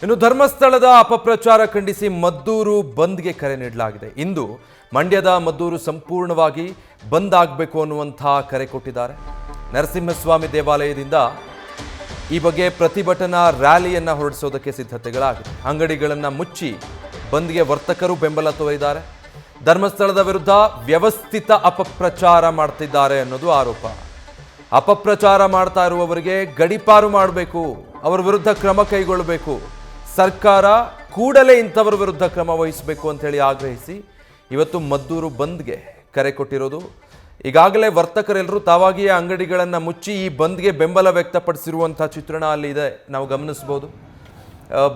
ಇನ್ನು ಧರ್ಮಸ್ಥಳದ ಅಪಪ್ರಚಾರ ಖಂಡಿಸಿ ಮದ್ದೂರು ಬಂದ್ಗೆ ಕರೆ ನೀಡಲಾಗಿದೆ. ಇಂದು ಮಂಡ್ಯದ ಮದ್ದೂರು ಸಂಪೂರ್ಣವಾಗಿ ಬಂದ್ ಆಗಬೇಕು ಅನ್ನುವಂತಹ ಕರೆ ಕೊಟ್ಟಿದ್ದಾರೆ. ನರಸಿಂಹಸ್ವಾಮಿ ದೇವಾಲಯದಿಂದ ಈ ಬಗ್ಗೆ ಪ್ರತಿಭಟನಾ ರ್ಯಾಲಿಯನ್ನು ಹೊರಡಿಸೋದಕ್ಕೆ ಸಿದ್ಧತೆಗಳಾಗಿದೆ. ಅಂಗಡಿಗಳನ್ನು ಮುಚ್ಚಿ ಬಂದ್ಗೆ ವರ್ತಕರು ಬೆಂಬಲ ತೋರಿದ್ದಾರೆ. ಧರ್ಮಸ್ಥಳದ ವಿರುದ್ಧ ವ್ಯವಸ್ಥಿತ ಅಪಪ್ರಚಾರ ಮಾಡ್ತಿದ್ದಾರೆ ಅನ್ನೋದು ಆರೋಪ. ಅಪಪ್ರಚಾರ ಮಾಡ್ತಾ ಇರುವವರಿಗೆ ಗಡೀಪಾರು ಮಾಡಬೇಕು, ಅವರ ವಿರುದ್ಧ ಕ್ರಮ ಕೈಗೊಳ್ಳಬೇಕು, ಸರ್ಕಾರ ಕೂಡಲೇ ಇಂಥವರ ವಿರುದ್ಧ ಕ್ರಮ ವಹಿಸಬೇಕು ಅಂತ ಹೇಳಿ ಆಗ್ರಹಿಸಿ ಇವತ್ತು ಮದ್ದೂರು ಬಂದ್ಗೆ ಕರೆ ಕೊಟ್ಟಿರೋದು. ಈಗಾಗಲೇ ವರ್ತಕರೆಲ್ಲರೂ ತಾವಾಗಿಯೇ ಅಂಗಡಿಗಳನ್ನು ಮುಚ್ಚಿ ಈ ಬಂದ್ಗೆ ಬೆಂಬಲ ವ್ಯಕ್ತಪಡಿಸಿರುವಂಥ ಚಿತ್ರಣ ಅಲ್ಲಿ ಇದೆ, ನಾವು ಗಮನಿಸಬಹುದು.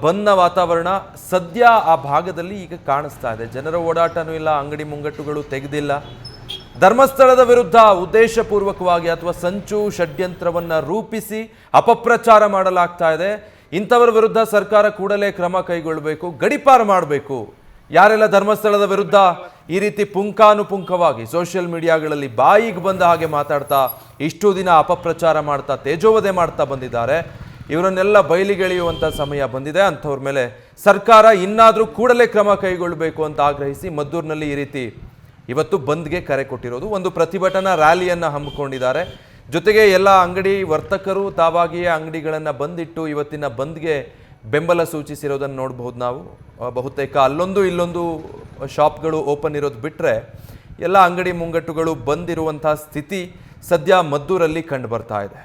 ಬಂದ್ನ ವಾತಾವರಣ ಸದ್ಯ ಆ ಭಾಗದಲ್ಲಿ ಈಗ ಕಾಣಿಸ್ತಾ ಇದೆ. ಜನರ ಓಡಾಟನೂ ಇಲ್ಲ, ಅಂಗಡಿ ಮುಂಗಟ್ಟುಗಳು ತೆಗೆದಿಲ್ಲ. ಧರ್ಮಸ್ಥಳದ ವಿರುದ್ಧ ಉದ್ದೇಶಪೂರ್ವಕವಾಗಿ ಅಥವಾ ಸಂಚು ಷಡ್ಯಂತ್ರವನ್ನು ರೂಪಿಸಿ ಅಪಪ್ರಚಾರ ಮಾಡಲಾಗ್ತಾ ಇದೆ. ಇಂಥವರ ವಿರುದ್ಧ ಸರ್ಕಾರ ಕೂಡಲೇ ಕ್ರಮ ಕೈಗೊಳ್ಳಬೇಕು, ಗಡೀಪಾರು ಮಾಡಬೇಕು. ಯಾರೆಲ್ಲ ಧರ್ಮಸ್ಥಳದ ವಿರುದ್ಧ ಈ ರೀತಿ ಪುಂಖಾನುಪುಂಖವಾಗಿ ಸೋಷಿಯಲ್ ಮೀಡಿಯಾಗಳಲ್ಲಿ ಬಾಯಿಗೆ ಬಂದ ಹಾಗೆ ಮಾತಾಡ್ತಾ ಇಷ್ಟು ದಿನ ಅಪಪ್ರಚಾರ ಮಾಡ್ತಾ ತೇಜೋವಧೆ ಮಾಡ್ತಾ ಬಂದಿದ್ದಾರೆ, ಇವರನ್ನೆಲ್ಲ ಬಯಲಿಗೆಳೆಯುವಂಥ ಸಮಯ ಬಂದಿದೆ. ಅಂಥವ್ರ ಮೇಲೆ ಸರ್ಕಾರ ಇನ್ನಾದರೂ ಕೂಡಲೇ ಕ್ರಮ ಕೈಗೊಳ್ಳಬೇಕು ಅಂತ ಆಗ್ರಹಿಸಿ ಮದ್ದೂರಿನಲ್ಲಿ ಈ ರೀತಿ ಇವತ್ತು ಬಂದ್ಗೆ ಕರೆ ಕೊಟ್ಟಿರೋದು. ಒಂದು ಪ್ರತಿಭಟನಾ ರ್ಯಾಲಿಯನ್ನು ಹಮ್ಮಿಕೊಂಡಿದ್ದಾರೆ. ಜೊತೆಗೆ ಎಲ್ಲ ಅಂಗಡಿ ವರ್ತಕರು ತಾವಾಗಿಯೇ ಅಂಗಡಿಗಳನ್ನು ಬಂದಿಟ್ಟು ಇವತ್ತಿನ ಬಂದ್ಗೆ ಬೆಂಬಲ ಸೂಚಿಸಿರೋದನ್ನು ನೋಡಬಹುದು ನಾವು. ಬಹುತೇಕ ಅಲ್ಲೊಂದು ಇಲ್ಲೊಂದು ಶಾಪ್ಗಳು ಓಪನ್ ಇರೋದು ಬಿಟ್ಟರೆ ಎಲ್ಲ ಅಂಗಡಿ ಮುಂಗಟ್ಟುಗಳು ಬಂದಿರುವಂಥ ಸ್ಥಿತಿ ಸದ್ಯ ಮದ್ದೂರಲ್ಲಿ ಕಂಡು ಬರ್ತಾ ಇದೆ.